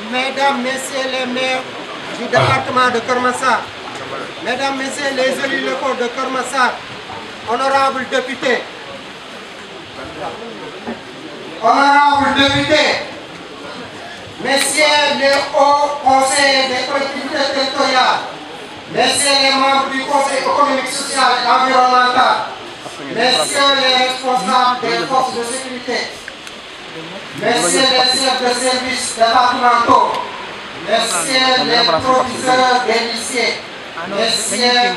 Mesdames, Messieurs les maires du département de Keur Massar, Mesdames, Messieurs les élus locaux de Keur Massar, honorables députés, Messieurs les hauts conseillers des collectivités territoriales, Messieurs les membres du Conseil économique, social et environnemental, Messieurs les responsables des forces de sécurité, Messieurs les chefs de services départementaux, Messieurs les proviseurs des lycées, Messieurs,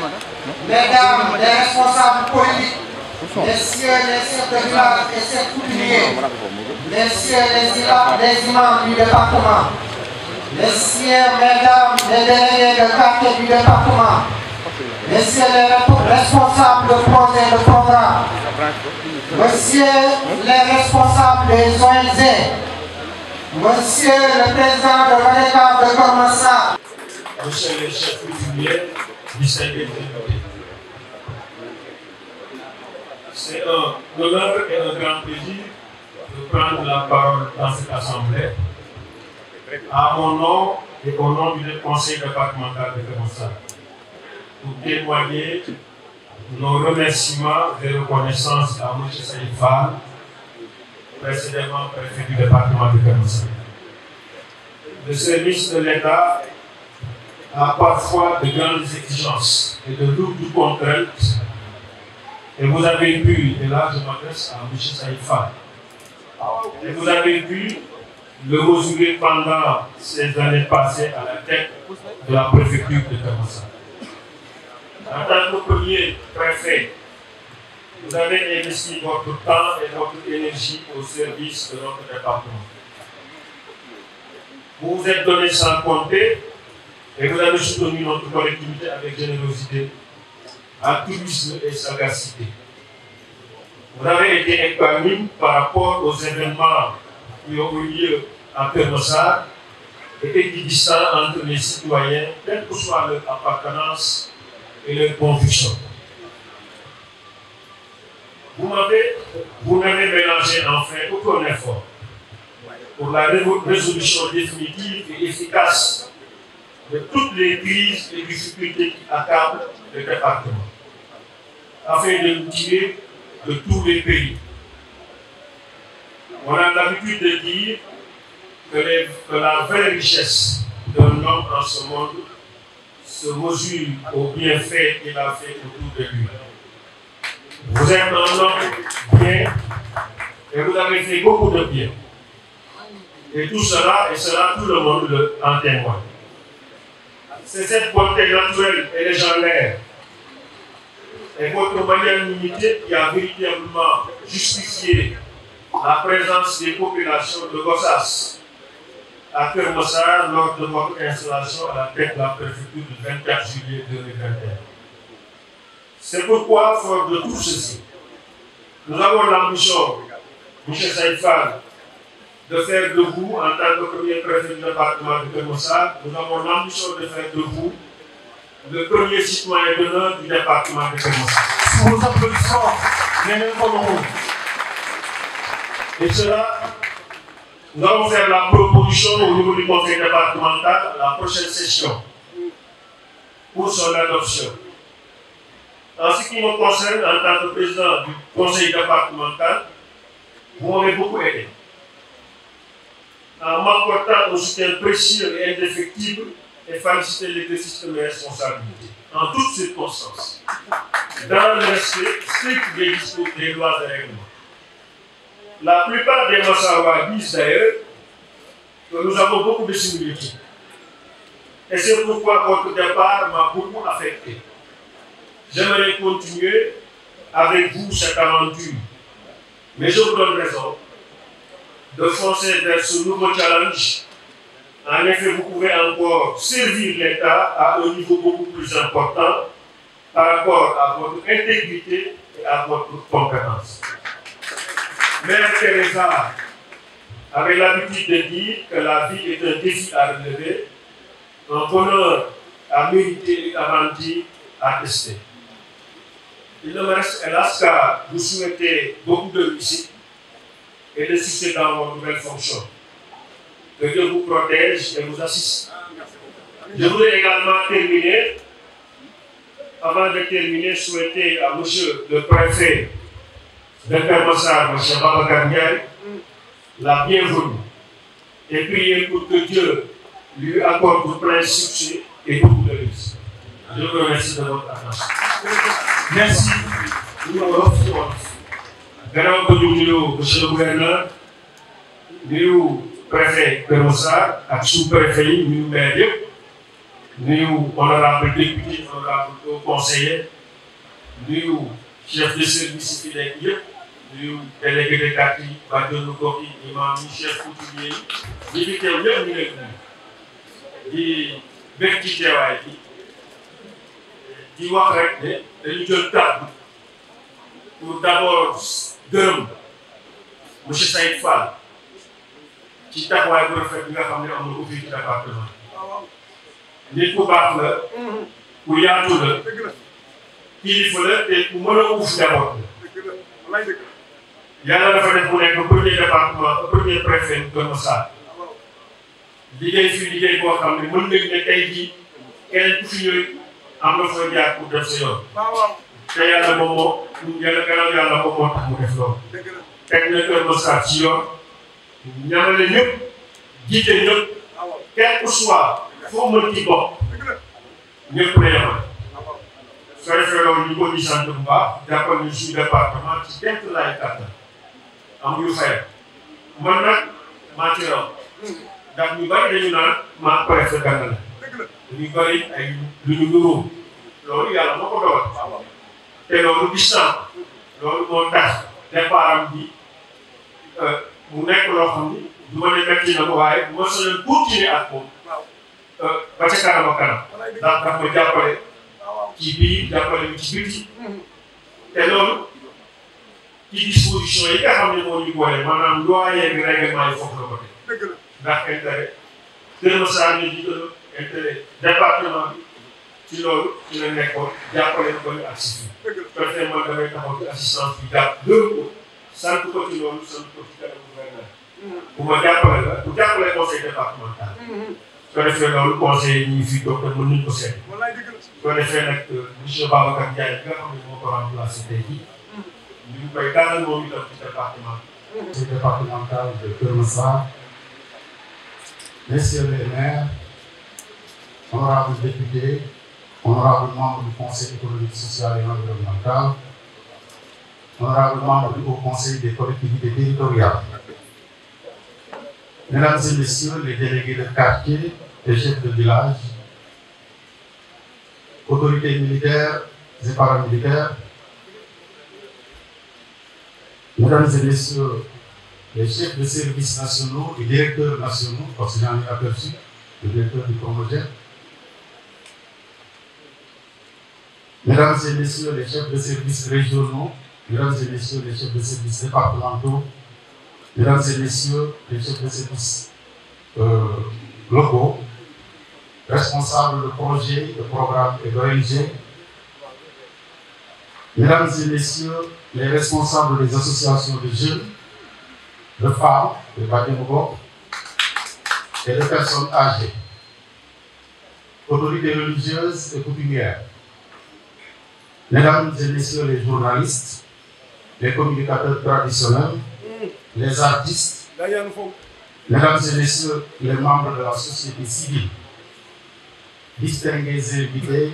Mesdames les responsables politiques, Messieurs les chefs de village et chefs coutumiers, Messieurs les imams du département, Messieurs, Mesdames les délégués de quartier du département, Messieurs les responsables de projets de programme, Messieurs les responsables des ONG, Monsieur le président de l'ONECAP de Keur Massar, Monsieur les chefs coutumiers, distingués députés. C'est un honneur et un grand plaisir de prendre la parole dans cette assemblée à mon nom et au nom du conseil départemental de Keur Massar pour témoigner nos remerciements et reconnaissances à M. Saïd Fall, précédemment préfet du département de Keur Massar. Le service de l'État a parfois de grandes exigences et de lourdes contraintes. Et vous avez pu, et là je m'adresse à M. Saïd Fall, et vous avez pu le mesurer pendant ces années passées à la tête de la préfecture de Keur Massar. En tant que premier préfet, vous avez investi votre temps et votre énergie au service de notre département. Vous vous êtes donné sans compter et vous avez soutenu notre collectivité avec générosité, altruisme et sagacité. Vous avez été équanime par rapport aux événements qui ont eu lieu à Keur Massar et équidistants entre les citoyens, quelle que soit leur appartenance et leurs convictions. Vous n'avez mélangé enfin aucun effort pour la résolution définitive et efficace de toutes les crises et difficultés qui accablent le département, afin de nous tirer de tous les pays. On a l'habitude de dire que la vraie richesse d'un homme en ce monde se mesure au bienfait qu'il a fait autour de lui. Vous êtes un homme bien et vous avez fait beaucoup de bien. Et tout cela, tout le monde en témoigne. C'est cette bonté naturelle et légendaire et votre magnanimité qui a véritablement justifié la présence des populations de Gossas à Keur Massar lors de votre installation à la tête de la préfecture du 24 juillet 2021. C'est pourquoi, fort de tout ceci, nous avons l'ambition, M. Saïd Fall, de faire de vous, en tant que premier préfet du département de Keur Massar, nous avons l'ambition de faire de vous le premier citoyen d'honneur du département de Keur Massar. Sous vos applaudissements, et cela, nous allons faire la proposition au niveau du conseil départemental à la prochaine session pour son adoption. En ce qui me concerne, en tant que président du conseil départemental, vous m'avez beaucoup aidé. En m'apportant un soutien précieux et indéfectible et faciliter l'exercice de mes responsabilités, en toutes circonstances, dans le respect strict des discours des lois et règlements. La plupart des Massarois disent d'ailleurs que nous avons beaucoup de similitudes. Et c'est pourquoi votre départ m'a beaucoup affecté. J'aimerais continuer avec vous cette aventure. Mais je vous donne raison de foncer vers ce nouveau challenge. En effet, vous pouvez encore servir l'État à un niveau beaucoup plus important par rapport à votre intégrité et à votre compétence. Mère Teresa avait l'habitude de dire que la vie est un défi à relever, un bonheur à mériter et avant tout à tester. Il ne me reste hélas qu'à vous souhaiter beaucoup de réussite et de succès dans vos nouvelles fonctions. Que Dieu vous protège et vous assiste. Je voudrais également terminer, avant de terminer, souhaiter à monsieur le préfet de Keur Massar, M. Babacar Ndiaye, la bienvenue et prier pour que Dieu lui accorde plein succès et beaucoup de réussite. Je vous remercie de votre attention. Merci. Gannaaw ko ñu nuyu monsieur le gouverneur nuyu préfet Keur Massar ak sous-préfet yi nuyu maire yëpp nuyu honorable député honorable conseiller nuyu chef de service fi nekk yëpp nuyu délégué de quartier yi bàjjenu gox yi imam yi chef coutumier yi ñi fi teew ñëpp ñu nekk di bëgg ci teewaay bi di wax rek ne dañu jël kàddu pour d'abord gërëm monsieur Saïd Fall ci taxawaay bu rafet bi nga xam ne am na ko fii ci département nit ku baax la ku yaatu la kilifa la te ku mën a uuf njaboot la yàlla dafa def mu nekk premier département premier préfet Keur Massar liggéey fi liggéey boo xam ne mën nañ ne tey jii kenn ku fi ñëw am na foo jaar pour def sa yoon te yàlla moom moo yàlla gannaaw yàlla moom moo tax mu def loolu teg na Keur Massar ci yoon ñamale ñëpp jiite ñëpp quel que soit foo mën ci bopp ñëpp la yemal soo defee loolu ñu ko di sant bu baax jàppal ñu suñu département ci kenn laay kàttan am yu fayal man nag maa ci raw ndax ñu bari dañu naan maa préfet gànna la ñu bari ay lu ñu nuroo loolu yàlla moo ko dogal te loolu gis naa loolu moo tax départam bi mu nekk loo xam ni du ma ne metti na ko waaye bu ma soxla continuer ak moom ba ca kanam ak kanam ndax daf ma jàppale ci biir jàppale bi ci biti te loolu ci disposition yi nga xam ne moo ñu boole maanaam loi yeeg règlement yi foofu la ko teg ndax intérêt Keur Massar ñu di intérêt département bi ci loolu ci la nekkoon jàppale ko ñu ak si fii man damay taxaw ci assistance bi jàpp gërëm ko sant ko ci loolu sant ko ci kanamu gouverneur bu ma jàppale la bu jàppale conseil départemental soo defee loolu conseil ñi fi toog mën nañu ko seet soo defee nag monsieur Babacar Ndiaye bi nga xam ne moo ko remplacé tey jii ñu ngi koy dalal moom itam ci département conseil départemental de Keur Massar, messieurs les maires, honorables députés, honorables membres du conseil économique, social et environnemental, honorables membres du haut conseil des collectivités territoriales, mesdames et messieurs les délégués de quartier et chefs de village, autorités militaires et paramilitaires, mesdames et messieurs les chefs de services nationaux et directeurs nationaux, parce que j'en ai aperçu, le directeur du Promoged, mesdames et messieurs les chefs de services régionaux, mesdames et messieurs les chefs de services départementaux, mesdames et messieurs les chefs de services locaux, responsables de projets, de programmes et d'ONG, mesdames et messieurs les responsables des associations de jeunes, de femmes, de Badimogo et de personnes âgées, autorités religieuses et coutumières, mesdames et messieurs les journalistes, les communicateurs traditionnels, les artistes, mesdames et messieurs les membres de la société civile, distingués invités,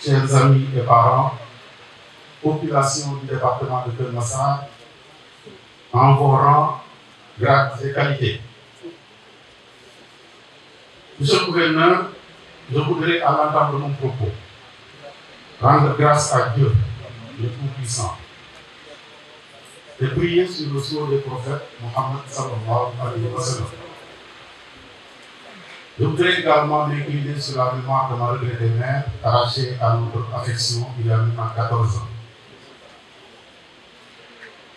chers amis et parents, population du département de Keur Massar, en vos rangs, grades et qualités. Monsieur le gouverneur, je voudrais, à l'entame de mon propos, rendre grâce à Dieu, le Tout-Puissant, et prier sur le sceau des prophètes Mohammed sallallahu alayhi wa sallam. Je voudrais également m'incliner sur la mémoire de ma regrettée mère, arrachée à notre affection il y a maintenant 14 ans.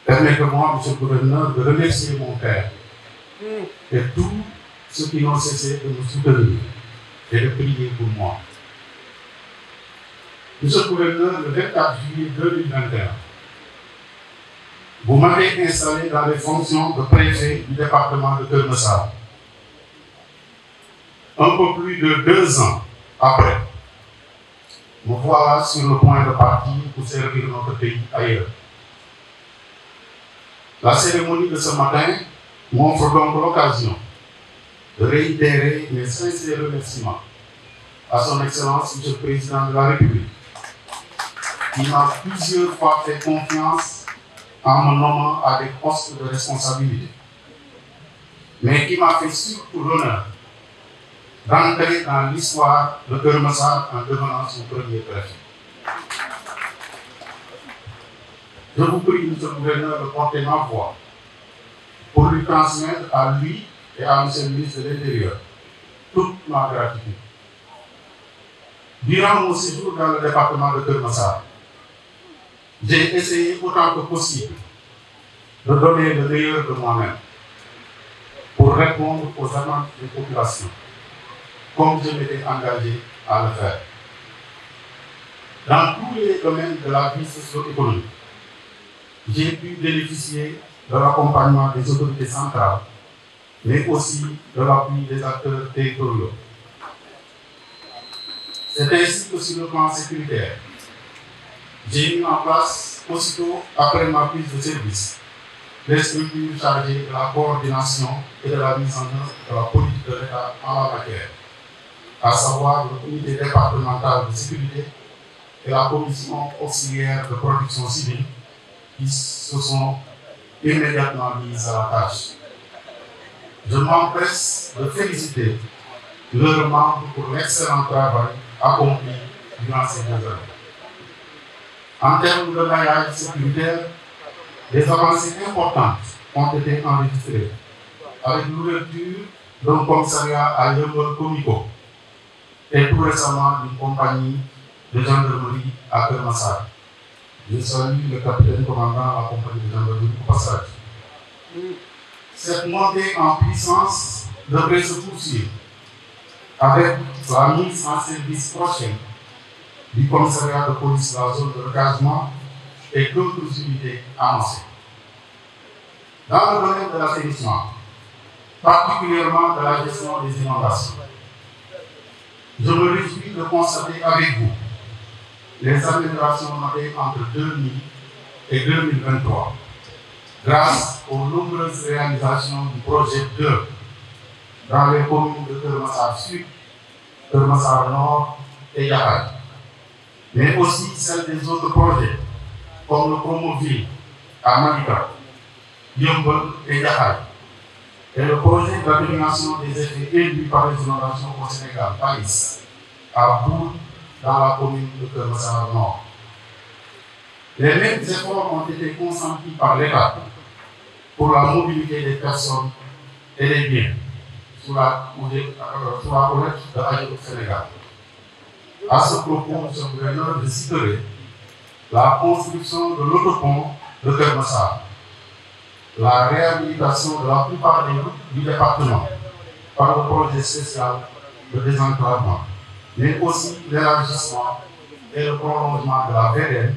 Permettez-moi, monsieur le gouverneur, de remercier mon père et tous ceux qui n'ont cessé de me soutenir et de prier pour moi. Monsieur le gouverneur, le 24 juillet 2021, vous m'avez installé dans les fonctions de préfet du département de Keur Massar. un peu plus de 2 ans après, me voilà sur le point de partir pour servir notre pays ailleurs. La cérémonie de ce matin m'offre donc l'occasion de réitérer mes sincères remerciements à son Excellence, Monsieur le Président de la République, qui m'a plusieurs fois fait confiance en me nommant à des postes de responsabilité, mais qui m'a fait surtout l'honneur d'entrer dans l'histoire de Keur Massar en devenant son premier préfet. Je vous prie, Monsieur le Gouverneur, de porter ma voix pour lui transmettre à lui et à Monsieur le Ministre de l'Intérieur toute ma gratitude. Durant mon séjour dans le département de Keur Massar, j'ai essayé autant que possible de donner le meilleur de moi-même pour répondre aux attentes des populations, comme je m'étais engagé à le faire. Dans tous les domaines de la vie socio-économique, j'ai pu bénéficier de l'accompagnement des autorités centrales, mais aussi de l'appui des acteurs territoriaux. C'est ainsi que sur le plan sécuritaire, j'ai mis en place, aussitôt après ma prise de service, les structures chargées de la coordination et de la mise en œuvre de la politique de l'État en la matière, à savoir le comité départemental de sécurité et la commission auxiliaire de protection civile, qui se sont immédiatement mises à la tâche. Je m'empresse de féliciter leurs membres pour l'excellent travail accompli durant ces 2 années. En termes de maillage sécuritaire, des avancées importantes ont été enregistrées avec l'ouverture d'un commissariat à Yeumbeul Comico et tout récemment d'une compagnie de gendarmerie à Keur Massar. Je salue le capitaine commandant de la compagnie de gendarmerie au passage. Cette montée en puissance devrait se poursuivre avec la mise en service prochaine du commissariat de police de la zone de recasement et d'autres unités annoncées. Dans le domaine de l'assainissement, particulièrement de la gestion des inondations, je me réjouis de constater avec vous les améliorations notées entre 2000 et 2023, grâce aux nombreuses réalisations du projet 2 dans les communes de Keur Massar Sud, Keur Massar Nord et Jaxaay, mais aussi celles des autres projets, comme le Promoville à Malika, Yeumbeul et Jaxaay, et le projet d'atténuation des effets induits par les inondations au Sénégal, PAIS, à Bour, dans la commune de Keur Massar Nord. Les mêmes efforts ont été consentis par l'État pour la mobilité des personnes et des biens sous la houlette de AGEROUTE Sénégal. À ce propos, Monsieur le Gouverneur, je citerai la construction de l'autopont de Keur Massar, la réhabilitation de la plupart des routes du département par le projet spécial de désenclavement, mais aussi l'élargissement et le prolongement de la VDN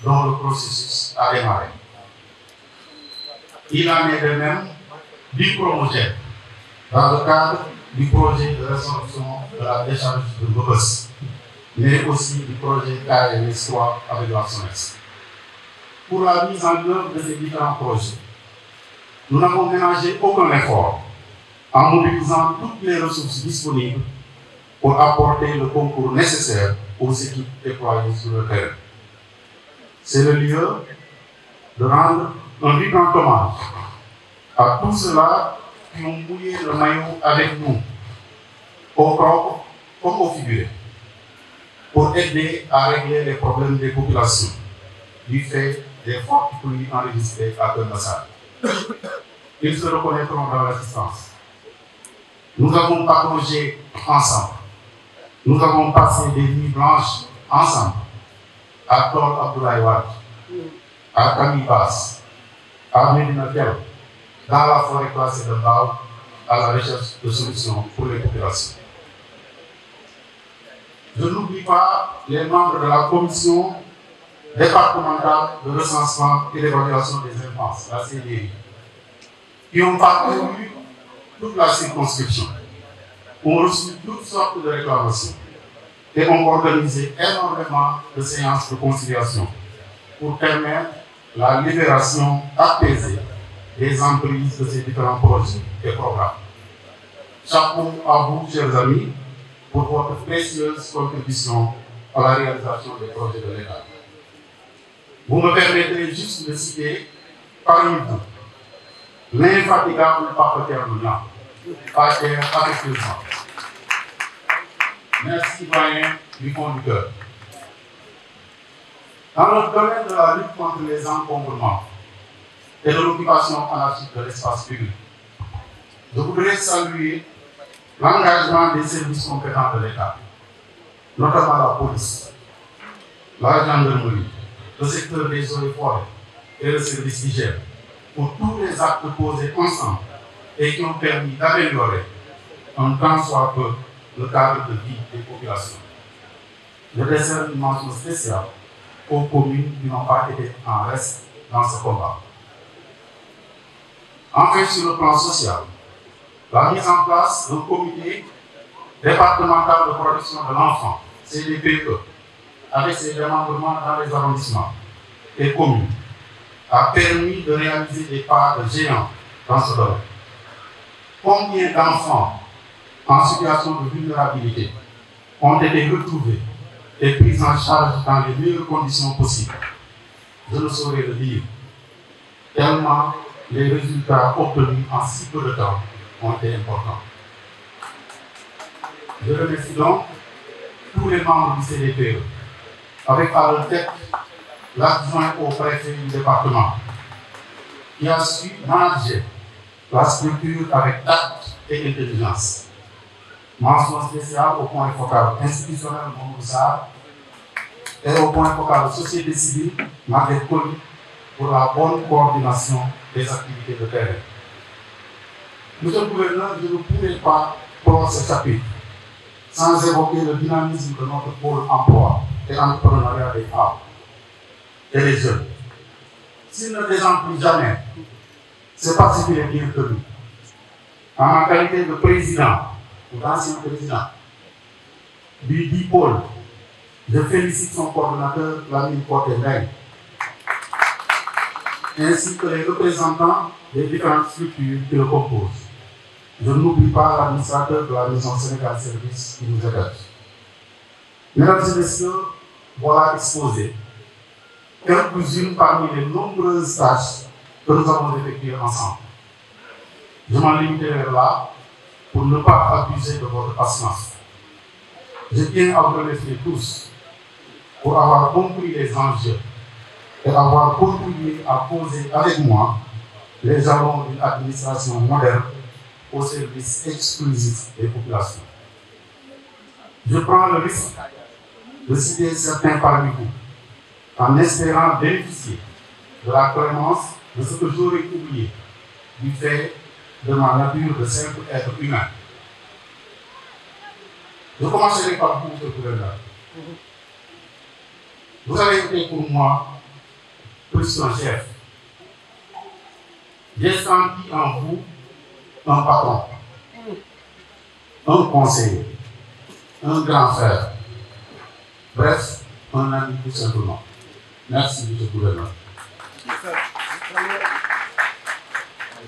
dont le processus a démarré. Il en est de même du Promoged dans le cadre du projet de résolution de la décharge de Mbeubeuss, mais aussi du projet KMS 3 avec la SONES. Pour la mise en œuvre de ces différents projets, nous n'avons ménagé aucun effort en mobilisant toutes les ressources disponibles pour apporter le concours nécessaire aux équipes déployées sur le terrain. C'est le lieu de rendre un vibrant hommage à tous ceux-là qui ont mouillé le maillot avec nous, au propre comme au figuré, pour aider à régler les problèmes des populations du fait des fortes pluies enregistrées à Keur Massar. Ils se reconnaîtront dans l'assistance. Nous avons partagé ensemble. Nous avons passé des nuits blanches ensemble à Tol Abdoulaye Wade, à Camille Basse, à Médina Thiel, dans la forêt classée de Mbao, à la recherche de solutions pour les populations. Je n'oublie pas les membres de la commission départementale de recensement et d'évaluation des infances, la CDI, qui ont parcouru toute la circonscription ont reçu toutes sortes de réclamations et ont organisé énormément de séances de conciliation pour permettre la libération apaisée des emprises de ces différents projets et programmes. Chapeau à vous, chers amis, pour votre précieuse contribution à la réalisation des projets de l'État. Vous me permettrez juste de citer parmi vous l'infatigable Papa Termina, Pater affectueusement. Merci, citoyens du fond du cœur. Dans le domaine de la lutte contre les encombrements et de l'occupation anarchique de l'espace public, je voudrais saluer l'engagement des services compétents de l'État, notamment la police, la gendarmerie, le secteur des eaux et forêts et le service d'hygiène, pour tous les actes posés ensemble et qui ont permis d'améliorer un tant soit peu le cadre de vie des populations. Je décerne une mention spéciale aux communes qui n'ont pas été en reste dans ce combat. Enfin, sur le plan social, la mise en place d'un comité départemental de protection de l'enfant, CDPE, avec ses démembrements dans les arrondissements et communes, a permis de réaliser des pas de géants dans ce domaine. Combien d'enfants en situation de vulnérabilité ont été retrouvés et pris en charge dans les meilleures conditions possibles? Je ne saurais le dire, tellement les résultats obtenus en si peu de temps ont été importants. Je remercie donc tous les membres du CDPE, avec à leur tête l'adjoint au préfet du département, qui a su manager la structure avec tact et intelligence. Mention spéciale au point focal institutionnel Montoussard et au point focal société civile Marguerite Colli pour la bonne coordination des activités de terrain. Monsieur le gouverneur, je ne pourrais pas clore ce chapitre sans évoquer le dynamisme de notre pôle emploi et entrepreneuriat des femmes et des jeunes. S'il ne désemplit jamais, c'est parce qu'il est bien tenu. En ma qualité de président ou d'ancien président du dit pôle, je félicite son coordonnateur, Lamine Porte-Ndeye, ainsi que les représentants des différentes structures qui le composent. Je n'oublie pas l'administrateur de la Maison Sénégal Service qui nous héberge. Mesdames et messieurs, voilà exposé quelques-unes parmi les nombreuses tâches que nous avons effectuées ensemble. Je m'en limiterai là pour ne pas abuser de votre patience. Je tiens à vous remercier tous pour avoir compris les enjeux et avoir contribué à poser avec moi les jalons d'une administration moderne au service exclusif des populations. Je prends le risque de citer certains parmi vous, en espérant bénéficier de la clémence de ce que j'aurais oublié du fait de ma nature de simple être humain. Je commencerai par vous, monsieur le gouverneur. Vous avez été pour moi plus qu'un chef. J'ai senti en vous un patron, un conseiller, un grand frère, bref, un ami tout simplement. Merci, monsieur le gouverneur.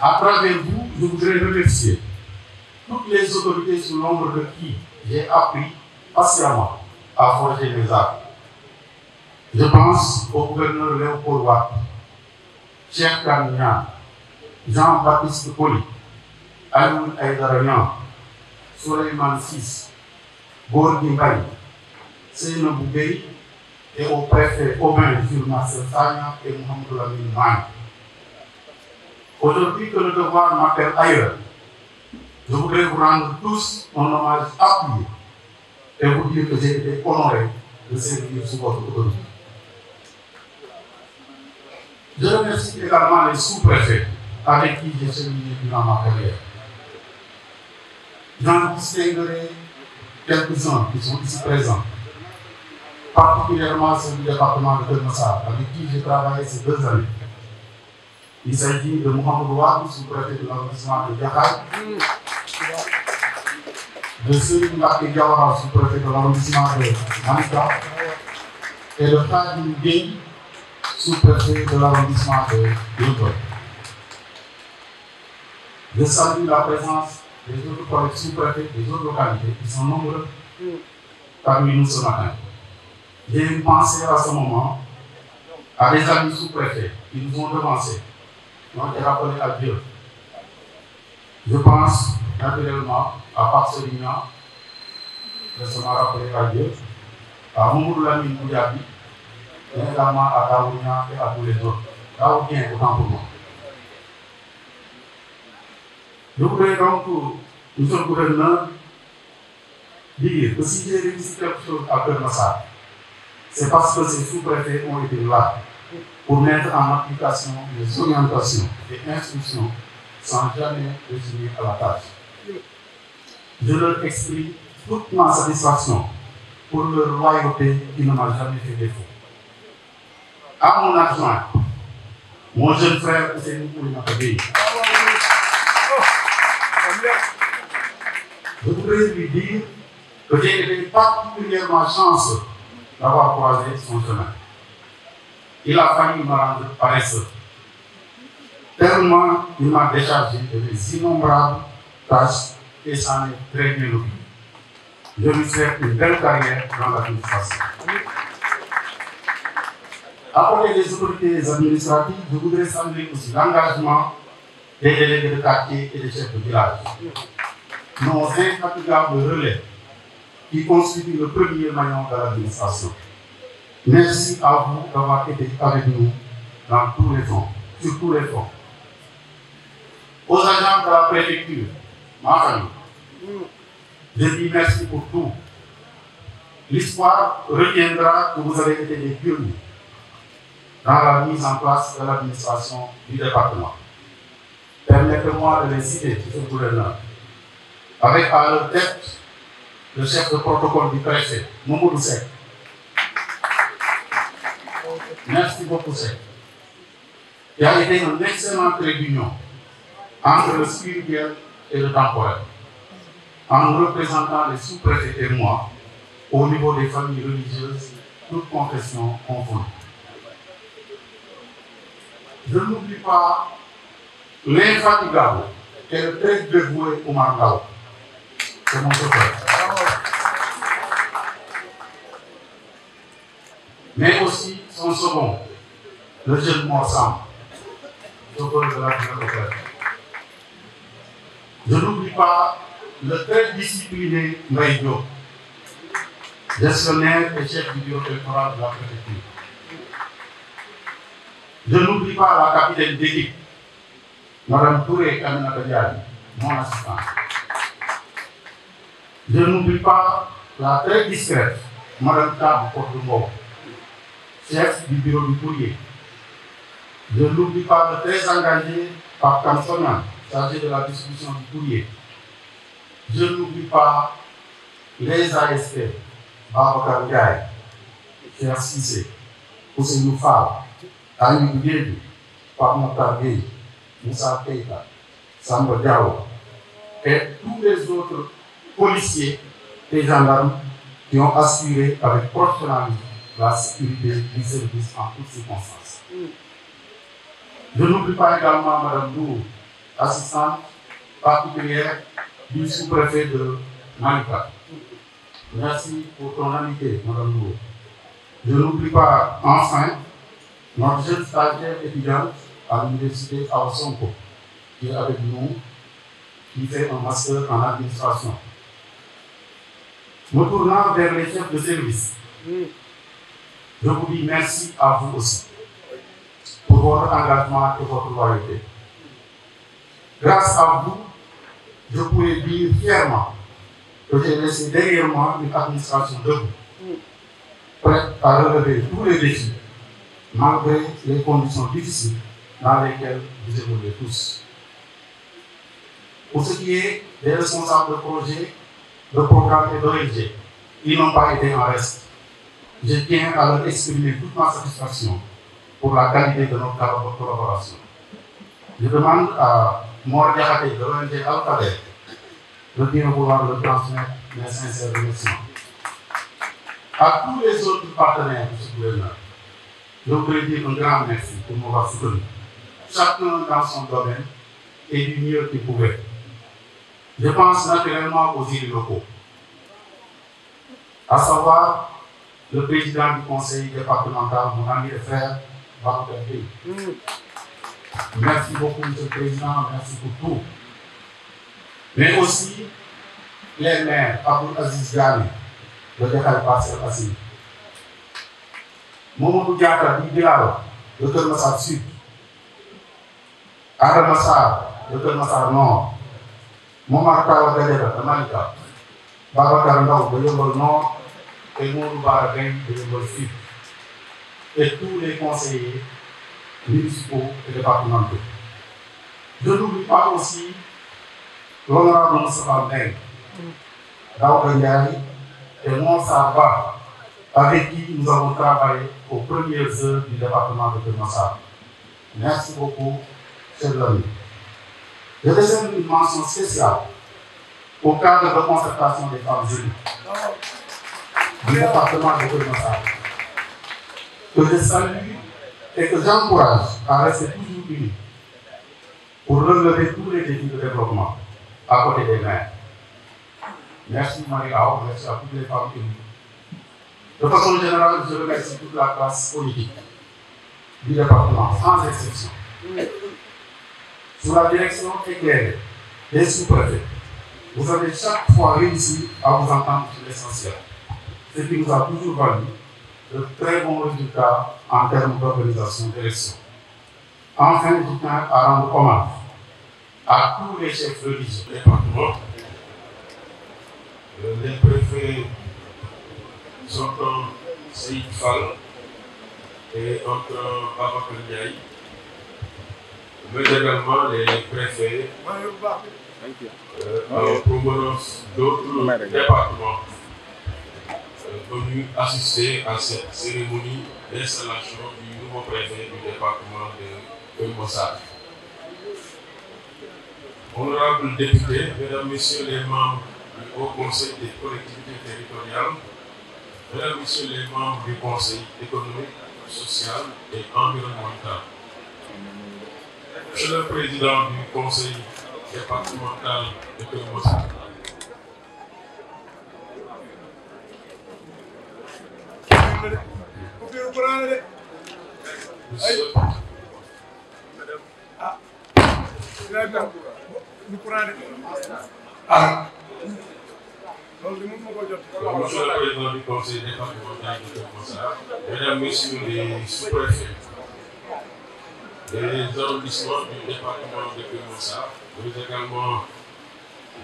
À travers vous, je voudrais remercier toutes les autorités sous l'ombre de qui j'ai appris patiemment à forger mes actes. Je pense au gouverneur Léopold Watt, Cheikh Kamignan, Jean-Baptiste Poli, Alioune Aïdara Niang, Souleymane Ciss, Gorgui Mbaye, Seynabou Gueye et au préfet Aubin Jules Marcel Sagna et Mouhamadou Lamine Mané. Aujourd'hui que le devoir m'appelle ailleurs, je voudrais vous rendre tous un hommage appuyé et vous dire que j'ai été honoré de servir sous votre autorité. Je remercie également les sous-préfets avec qui j'ai cheminé durant ma carrière. J'en distinguerai quelques-uns qui sont ici présents, particulièrement ceux du département de Keur Massar, avec qui j'ai travaillé ces 2 années. Il s'agit de Mohamed Ouad, sous-préfet de l'arrondissement de Diakhar, de Serigne Mbacké Diawara, sous-préfet de l'arrondissement de Malika, et de Khadim Gueye, sous-préfet de l'arrondissement de Diourbel. Je salue la présence des autres collègues sous-préfets des autres localités qui sont nombreux parmi nous ce matin. J'ai une pensée à ce moment à des amis sous-préfets qui nous ont devancés, qui ont été rappelés à Dieu. Je pense naturellement à Parcelignan, récemment rappelé à Dieu, à Mamoudou Lamine Boudiaby, et également à Daoudien et à tous les autres. Daoudien, autant pour moi. Je voudrais donc, monsieur le gouverneur, dire que si j'ai réussi quelque chose à Kermassar, c'est parce que ces sous-préfets ont été là pour mettre en application les orientations et instructions sans jamais résigner à la tâche. Je leur exprime toute ma satisfaction pour leur loyauté qui ne m'a jamais fait défaut. À mon adjoint, mon jeune frère Ousseynou Oulimata Gueye, je voudrais lui dire que j'ai été particulièrement chanceux d'avoir croisé son chemin. Il a failli me rendre paresseux. Tellement il m'a déchargé de mes innombrables tâches et s'en est très bien occupé. Je lui souhaite une belle carrière dans l'administration. À côté des autorités administratives, je voudrais saluer aussi l'engagement des délégués de quartier et des chefs de village. Nos infatigables relais qui constituent le premier maillon de l'administration. Merci à vous d'avoir été avec nous dans tous les fronts, sur tous les fronts. Aux agents de la préfecture, ma famille, je dis merci pour tout. L'histoire retiendra que vous avez été des pionniers dans la mise en place de l'administration du département. Permettez-moi de les citer, monsieur le gouverneur. Avec à leur tête le chef de protocole du préfet, Mamoudou Seck. Merci beaucoup, Seck. Il a été un excellent trait d'union entre le spirituel et le temporel, en nous représentant les sous-préfets et moi, au niveau des familles religieuses, toutes confessions confondues. Je n'oublie pas l'infatigable et le très dévoué Oumar Ndao. C'est mon chauffeur. Mais aussi son second, le jeune Mor Sam, chauffeur de la Bibliothèque. Je n'oublie pas le très discipliné Mbaye Diop, gestionnaire et chef du bureau électoral de la préfecture. Je n'oublie pas la capitaine d'équipe, Mme Touré Aminata Diaby, mon assistante. Je n'oublie pas la très discrète Mme Tab Porte-Mbo, chef du bureau du courrier. Je n'oublie pas le très engagé Pape Kamsonan, chargé de la distribution du courrier. Je n'oublie pas les ASP, Babacar Ndiaye, Cheikh Cissé, Ousseynou Fall, Amidou Diédhiou, Pape Mokhtar Gueye, Moussa Keïta, Samba Diao, et tous les autres policiers et gendarmes qui ont assuré avec professionnalisme la sécurité du service en toutes circonstances. Je n'oublie pas également Mme Dour, assistante particulière du sous-préfet de Malika. Merci pour ton amitié, Mme Dour. Je n'oublie pas enfin notre jeune stagiaire étudiante à l'université Awa Sonko, qui est avec nous, qui fait un master en administration. Me tournant vers les chefs de service, je vous dis merci à vous aussi pour votre engagement et votre loyauté. Grâce à vous, je pourrais dire fièrement que j'ai laissé derrière moi une administration debout, prête à relever tous les défis, malgré les conditions difficiles dans lesquelles vous évoluez tous. Pour ce qui est des responsables de projets, de programmes et d'ONG, ils n'ont pas été en reste. Je tiens à leur exprimer toute ma satisfaction pour la qualité de notre collaboration. Je demande à Mor Diakhaté de l'ONG Al-Qader de bien vouloir le transmettre mes sincères remerciements. À tous les autres partenaires de ce gouvernement, je voudrais dire un grand merci pour m'avoir soutenu, chacun dans son domaine et du mieux qu'il pouvait. Je pense naturellement aux élus locaux, à savoir le président du conseil départemental, mon ami et frère, Babacar Gueye. Merci beaucoup, M. le Président, merci pour tout. Mais aussi les maires, Abdou Aziz Gani, de Dekhaï Parcelles Assainies, Mamadou Diatta du Bilal, de Keur Massar Sud, Adama Sarr, de Keur Massar Nord, Momar Tawa Gadera de Malika, Babacar Ndaw de Yeumbeul Nord et Modou Bara Gaye de Yeumbeul Sud, et tous les conseillers municipaux et départementaux. Je n'oublie pas aussi l'honorable Moustapha Mbengue, Daouda Ndiaye et Monsar Ba, avec qui nous avons travaillé aux premières heures du département de Keur Massar. Merci beaucoup, chers amis. Je décerne une mention spéciale au cadre de concertation des femmes élus du département de Keur Massar, que je salue et que j'encourage à rester toujours unis pour relever tous les défis de développement à côté des maires. Merci Marie-Ao, merci à toutes les femmes élues. De façon générale, je remercie toute la classe politique du département, sans exception. Sous la direction éclairée des sous-préfets, vous avez chaque fois réussi à vous entendre sur l'essentiel, ce qui nous a toujours valu de très bons résultats en termes d'organisation d'élections. Enfin, je tiens à rendre hommage à tous les chefs religieux du département. Les préfets sont Saïd Fall et Babacar Ndiaye, mais également les préfets en provenance d'autres départements venus assister à cette cérémonie d'installation du nouveau préfet du département de Keur Massar. Honorables députés, mesdames, messieurs les membres du Haut Conseil des collectivités territoriales, mesdames, messieurs les membres du Conseil économique, social et environnemental, monsieur le président du Conseil départemental de Keur Massar, monsieur Monsieur le Président du Conseil départemental de Keur Massar, mesdames, messieurs les sous-préfets des arrondissements du département de Keur Massar, mais également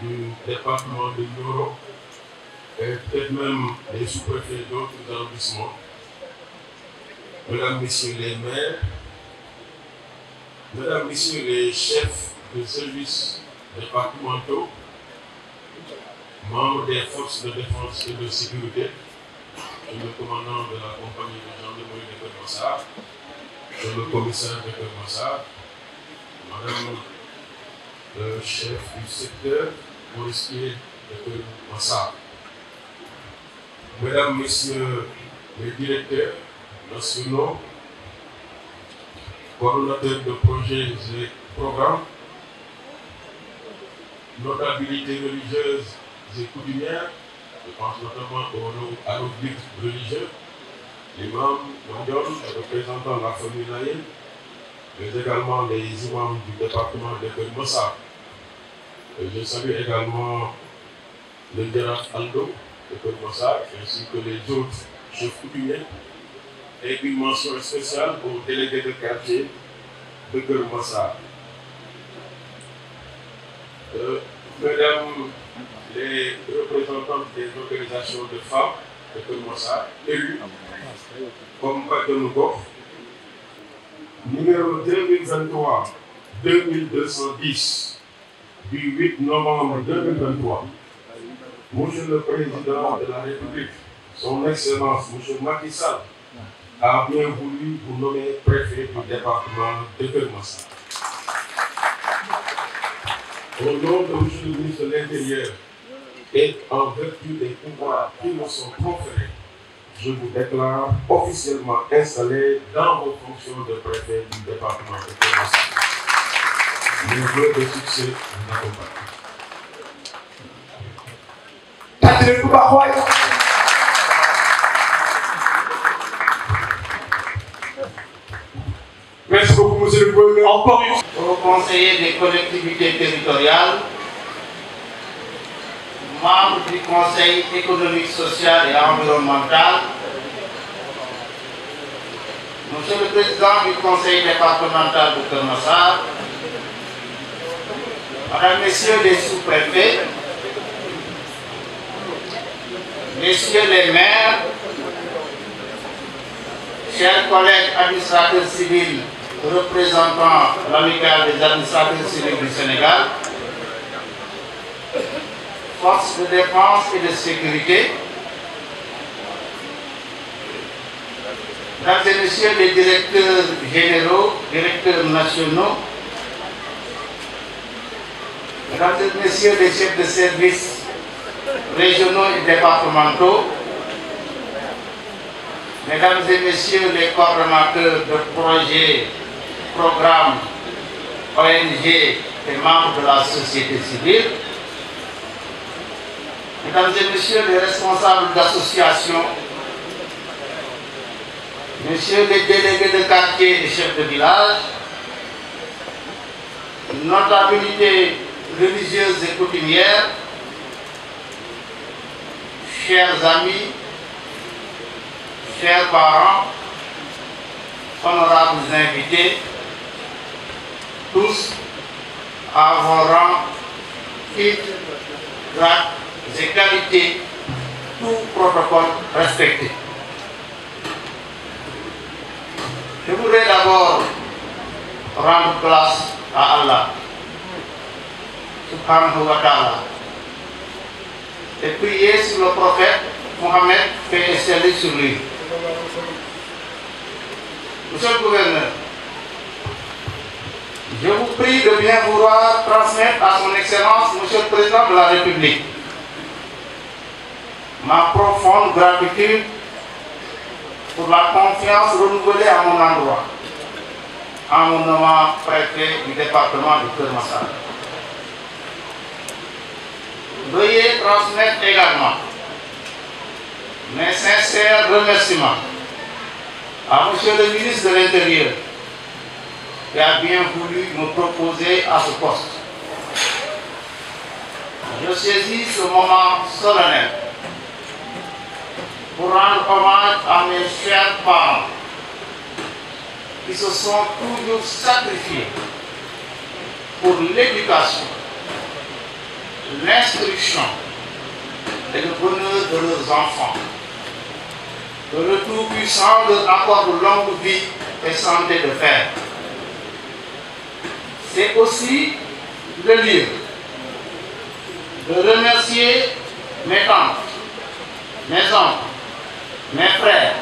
du département de Nioro, et peut-être même les sous-préfets d'autres arrondissements, mesdames, messieurs les maires, mesdames, messieurs les chefs de services départementaux, membres des forces de défense et de sécurité, et le commandant de la compagnie de gendarmerie de Keur Massar, et le commissaire de Keur Massar, madame le chef du secteur forestier de Keur Massar, mesdames, messieurs les directeurs nationaux, coordonnateurs de projets et programmes, notabilités religieuses et coutumières, je pense notamment à nos guides religieux, l'imam mondial, représentant la famille Naïm, mais également les imams du département de Keur Massar. Je salue également le Djaraf Aldo de Keur Massar, ainsi que les autres chefs coutumiers, et une mention spéciale aux délégués de quartier de Keur Massar. Mesdames les représentantes des organisations de femmes de Keur Massar, élues comme Bajenu Gox, numéro 2023-2210 du 8 novembre 2023, Monsieur le Président de la République, Son Excellence M. Macky Sall, a bien voulu vous nommer préfet du département de Keur Massar. Au nom de M. le ministre de l'Intérieur et en vertu des pouvoirs qui nous sont conférés, je vous déclare officiellement installé dans vos fonctions de préfet du département de Keur-Massar. Mes vœux de succès vous accompagnent. Merci beaucoup, monsieur le gouverneur. Encore une fois, aux conseillers des collectivités territoriales, membres du Conseil économique, social et environnemental, monsieur le président du Conseil départemental de Keur-Massar, mesdames, messieurs les sous-préfets, messieurs les maires, chers collègues administrateurs civils représentant l'amicale des administrateurs civils du Sénégal, forces de défense et de sécurité, mesdames et messieurs les directeurs généraux, directeurs nationaux, mesdames et messieurs les chefs de service régionaux et départementaux, mesdames et messieurs les coordonnateurs de projets, programmes, ONG et membres de la société civile, mesdames et messieurs les responsables d'associations, messieurs les délégués de quartier et chefs de village, notabilités religieuses et coutumières, chers amis, chers parents, honorables invités, tous à vos rangs, titres, grades et qualités, tout protocole respecté. Je voudrais d'abord rendre grâce à Allah, subhanahu wa ta'ala, et prier sur le prophète Mohammed, paix et salut sur lui. Monsieur le gouverneur, je vous prie de bien vouloir transmettre à son Excellence, Monsieur le Président de la République, ma profonde gratitude pour la confiance renouvelée à mon endroit, en mon nommant préfet du département de Keur-Massar. Veuillez transmettre également mes sincères remerciements à Monsieur le ministre de l'Intérieur qui a bien voulu me proposer à ce poste. Je saisis ce moment solennel pour rendre hommage à mes chers parents qui se sont toujours sacrifiés pour l'éducation, l'instruction et le bonheur de leurs enfants. Que le Tout-Puissant leur accorde longue vie et santé de fer. C'est aussi le lieu de remercier mes tantes, mes oncles, mes frères,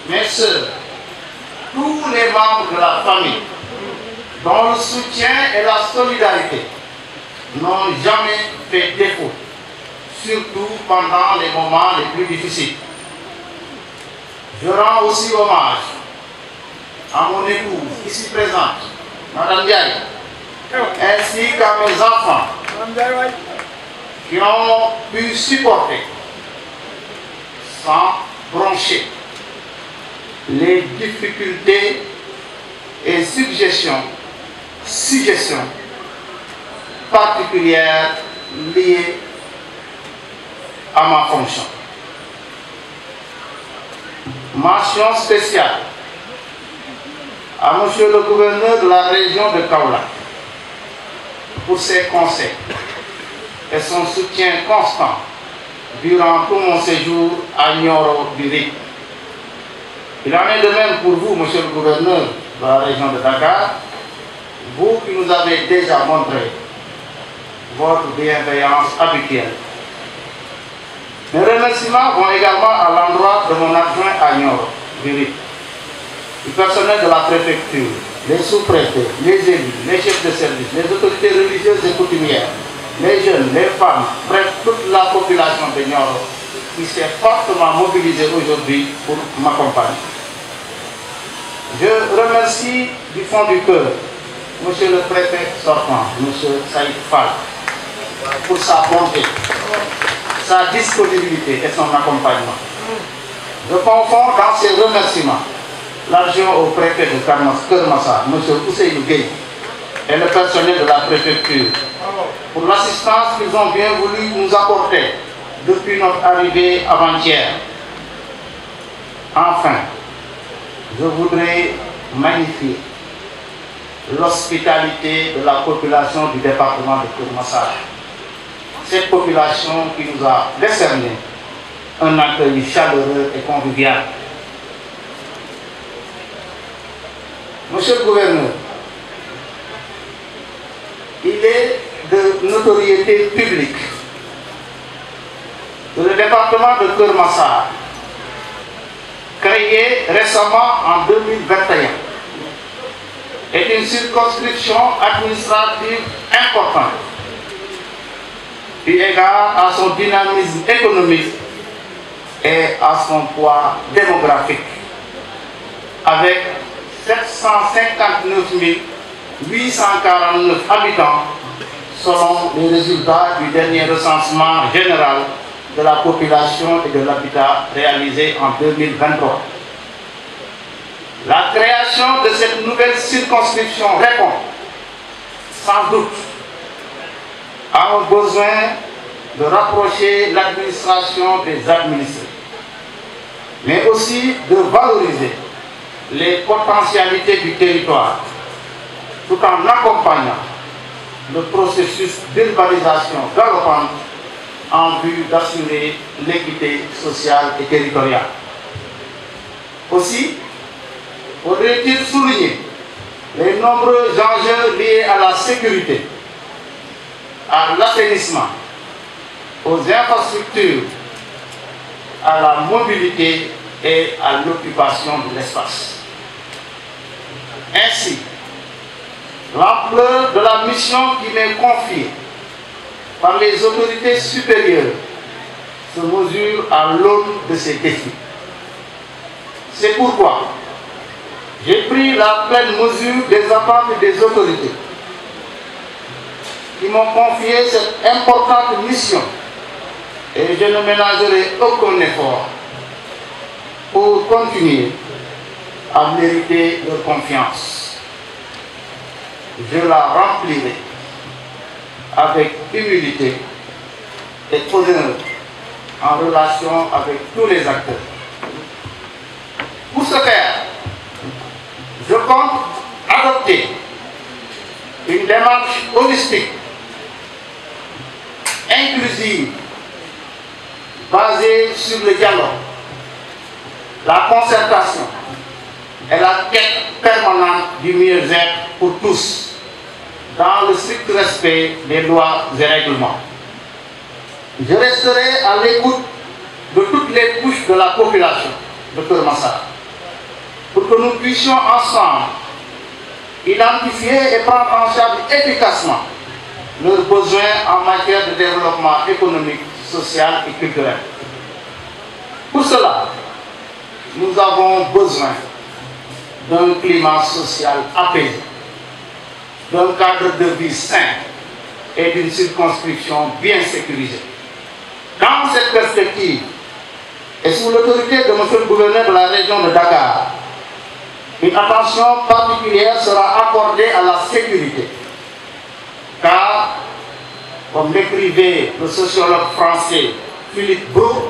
mes soeurs, tous les membres de la famille, dont le soutien et la solidarité n'ont jamais fait défaut, surtout pendant les moments les plus difficiles. Je rends aussi hommage à mon épouse ici présente, Madame Diaye, ainsi qu'à mes enfants qui ont pu supporter sans broncher les difficultés et suggestions particulières liées à ma fonction. Mention spéciale à Monsieur le gouverneur de la région de Kaolack pour ses conseils et son soutien constant durant tout mon séjour à Nioro-du-Rip. Il en est de même pour vous, Monsieur le gouverneur de la région de Dakar, vous qui nous avez déjà montré votre bienveillance habituelle. Mes remerciements vont également à l'endroit de mon adjoint à Nioro-du-Rip, du personnel de la préfecture, les sous-préfets, les élus, les chefs de service, les autorités religieuses et coutumières, les jeunes, les femmes, bref, toute la population de Nioro qui s'est fortement mobilisée aujourd'hui pour m'accompagner. Je remercie du fond du cœur Monsieur le préfet sortant, Monsieur Saïd Fall, pour sa bonté, sa disponibilité et son accompagnement. Je confonds dans ces remerciements l'adjoint au préfet de Kermassa, M. Ousseynou Gueye, et le personnel de la préfecture, pour l'assistance qu'ils ont bien voulu nous apporter depuis notre arrivée avant-hier. Enfin, je voudrais magnifier l'hospitalité de la population du département de Kermassa. Cette population qui nous a décerné un accueil chaleureux et convivial. Monsieur le gouverneur, il est de notoriété publique que le département de Kermassa, créé récemment en 2021, est une circonscription administrative importante, eu égard à son dynamisme économique et à son poids démographique, avec 759 849 habitants selon les résultats du dernier recensement général de la population et de l'habitat réalisé en 2023. La création de cette nouvelle circonscription répond sans doute à un besoin de rapprocher l'administration des administrés, mais aussi de valoriser les potentialités du territoire, tout en accompagnant le processus d'urbanisation galopante en vue d'assurer l'équité sociale et territoriale. Aussi, faudrait-il souligner les nombreux enjeux liés à la sécurité, à l'assainissement, aux infrastructures, à la mobilité et à l'occupation de l'espace. Ainsi, l'ampleur de la mission qui m'est confiée par les autorités supérieures se mesure à l'aune de ces défis. C'est pourquoi j'ai pris la pleine mesure des attentes des autorités qui m'ont confié cette importante mission et je ne ménagerai aucun effort pour continuer à mériter leur confiance. Je la remplirai avec humilité et honneur en relation avec tous les acteurs. Pour ce faire, je compte adopter une démarche holistique, inclusive, basée sur le dialogue, la concertation et la quête permanente du mieux-être pour tous, dans le strict respect des lois et règlements. Je resterai à l'écoute de toutes les couches de la population de Kermassa pour que nous puissions ensemble identifier et prendre en charge efficacement leurs besoins en matière de développement économique, social et culturel. Pour cela, nous avons besoin d'un climat social apaisé, d'un cadre de vie sain et d'une circonscription bien sécurisée. Dans cette perspective, et sous l'autorité de M. le gouverneur de la région de Dakar, une attention particulière sera accordée à la sécurité. Car, comme l'écrivait le sociologue français Philippe Brou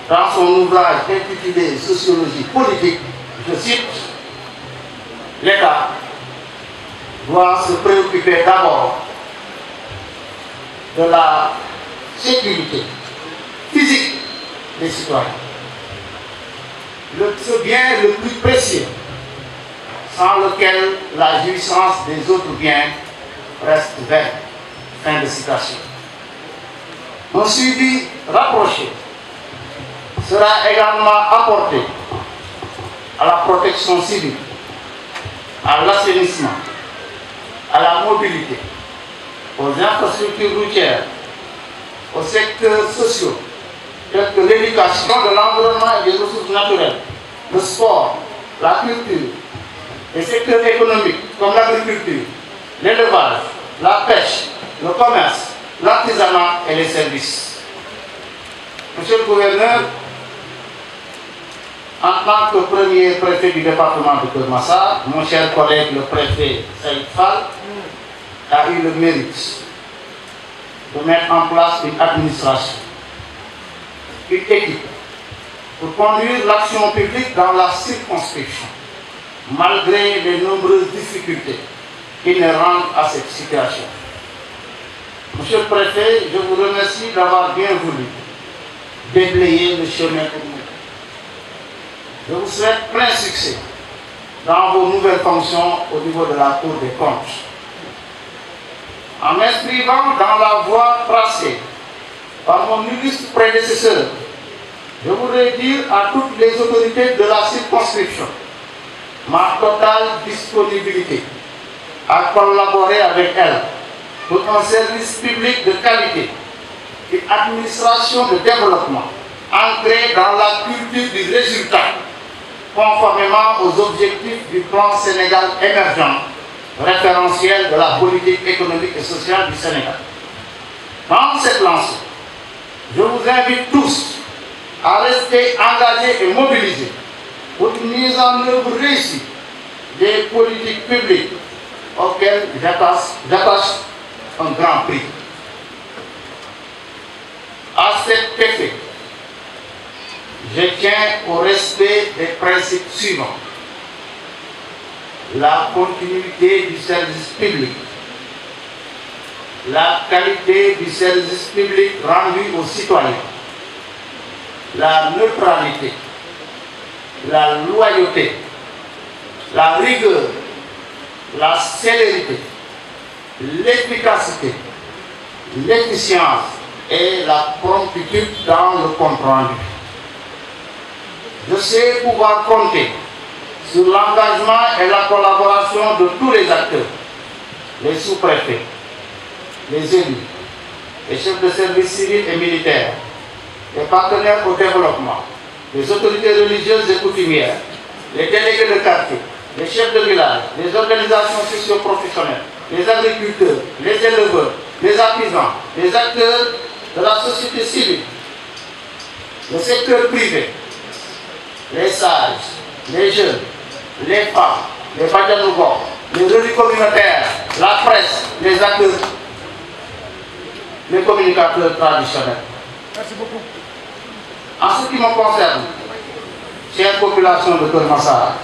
dans son ouvrage intitulé Sociologie politique, je cite, l'État doit se préoccuper d'abord de la sécurité physique des citoyens. Ce bien le plus précieux, sans lequel la jouissance des autres biens reste vaine. Fin de citation. Un suivi rapproché sera également apporté à la protection civile, à l'assainissement, à la mobilité, aux infrastructures routières, aux secteurs sociaux, tels que l'éducation, de l'environnement et des ressources naturelles, le sport, la culture, les secteurs économiques comme l'agriculture, l'élevage, la pêche, le commerce, l'artisanat et les services. Monsieur le gouverneur, en tant que premier préfet du département de Keur Massar, mon cher collègue le préfet Saïd Fall a eu le mérite de mettre en place une administration, une équipe pour conduire l'action publique dans la circonscription, malgré les nombreuses difficultés inhérentes à cette situation. Monsieur le préfet, je vous remercie d'avoir bien voulu déblayer le chemin pour nous. Je vous souhaite plein succès dans vos nouvelles fonctions au niveau de la Cour des comptes. En m'inscrivant dans la voie tracée par mon illustre prédécesseur, je voudrais dire à toutes les autorités de la circonscription ma totale disponibilité à collaborer avec elles pour un service public de qualité, une administration de développement ancrée dans la culture du résultat, conformément aux objectifs du plan Sénégal émergent, référentiel de la politique économique et sociale du Sénégal. Dans cette lancée, je vous invite tous à rester engagés et mobilisés pour une mise en œuvre réussie des politiques publiques auxquelles j'attache un grand prix. À cet effet, je tiens au respect des principes suivants: la continuité du service public, la qualité du service public rendu aux citoyens, la neutralité, la loyauté, la rigueur, la célérité, l'efficacité, l'efficience et la promptitude dans le compte-rendu. Je sais pouvoir compter sur l'engagement et la collaboration de tous les acteurs, les sous-préfets, les élus, les chefs de service civils et militaires, les partenaires au développement, les autorités religieuses et coutumières, les délégués de quartier, les chefs de village, les organisations socio-professionnelles, les agriculteurs, les éleveurs, les artisans, les acteurs de la société civile, le secteur privé, les sages, les jeunes, les femmes, les badianougos, les relais communautaires, la presse, les acteurs, les communicateurs traditionnels. Merci beaucoup. En ce qui me concerne, chère population de Keur Massar,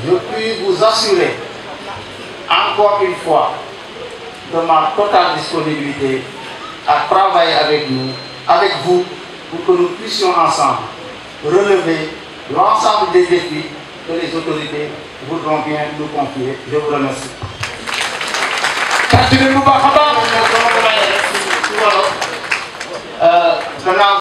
je puis vous assurer encore une fois de ma totale disponibilité à travailler avec nous, avec vous, pour que nous puissions ensemble relever l'ensemble des défis que les autorités voudront bien nous confier. Je vous remercie.